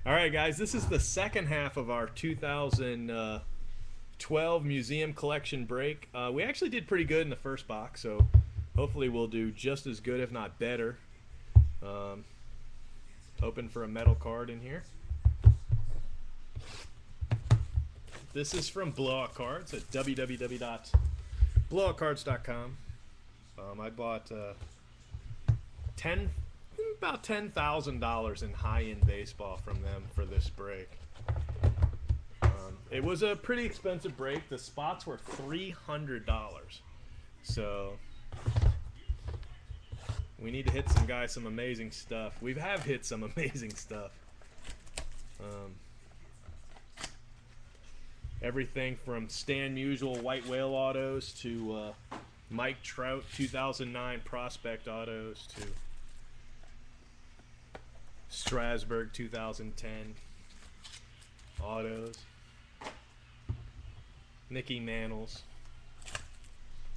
All right, guys, this is the second half of our 2012 museum collection break. We actually did pretty good in the first box, so hopefully we'll do just as good, if not better. Um, Hoping for a metal card in here. This is from Blowout Cards at www.blowoutcards.com. I bought 10 about $10,000 in high-end baseball from them for this break. It was a pretty expensive break. The spots were $300, so we need to hit some guys some amazing stuff. We have hit some amazing stuff. Everything from Stan Musial white whale autos to Mike Trout 2009 prospect autos to Strasburg 2010 autos, Mickey Mantles,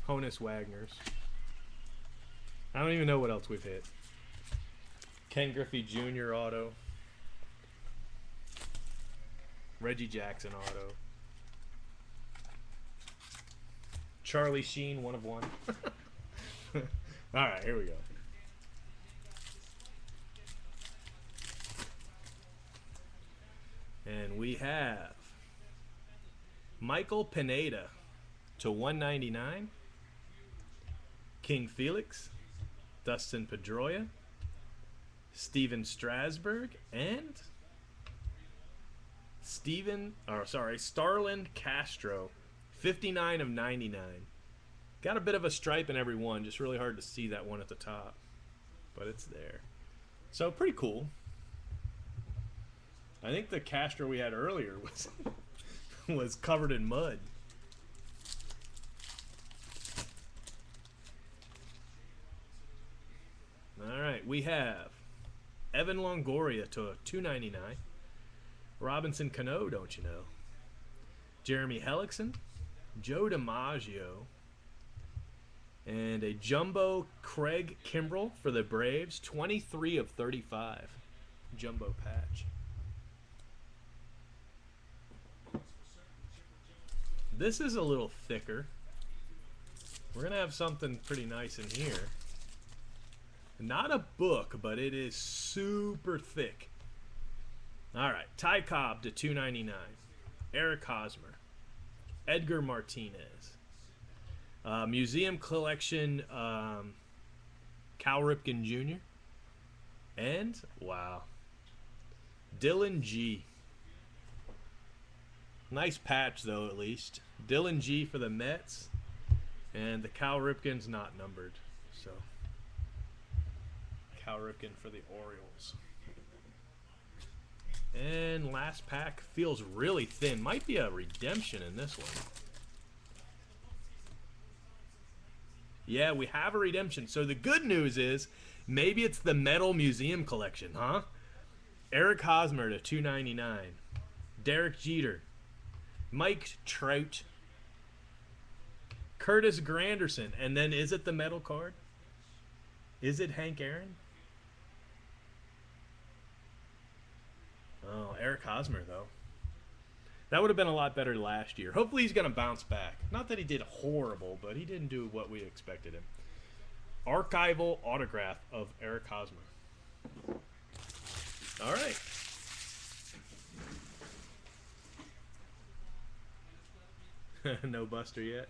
Honus Wagner's. I don't even know what else we've hit. Ken Griffey Jr. auto, Reggie Jackson auto, Charlie Sheen 1 of 1. All right, here we go. And we have Michael Pineda to 199, King Felix, Dustin Pedroia, Steven Strasburg, and Starlin Castro, 59 of 99. Got a bit of a stripe in every one, just really hard to see that one at the top, but it's there. So pretty cool. I think the Castro we had earlier was covered in mud. All right, we have Evan Longoria to a 299. Robinson Cano, don't you know? Jeremy Hellickson, Joe DiMaggio, and a jumbo Craig Kimbrell for the Braves, 23 of 35. Jumbo patch. This is a little thicker. We're going to have something pretty nice in here. Not a book, but it is super thick. All right, Ty Cobb to 299. Eric Hosmer. Edgar Martinez. Museum Collection Cal Ripken Jr. And, wow, Dylan G. Nice patch, though, at least. Dylan G for the Mets. And the Cal Ripken's not numbered. So, Cal Ripken for the Orioles. And last pack feels really thin. Might be a redemption in this one. Yeah, we have a redemption. So the good news is maybe it's the Metal Museum Collection, huh? Eric Hosmer to 299. Derek Jeter. Mike Trout, Curtis Granderson, and then is it the metal card? Is it Hank Aaron? Oh, Eric Hosmer, though. That would have been a lot better last year. Hopefully he's going to bounce back. Not that he did horrible, but he didn't do what we expected him. Archival autograph of Eric Hosmer. All right. No Buster yet.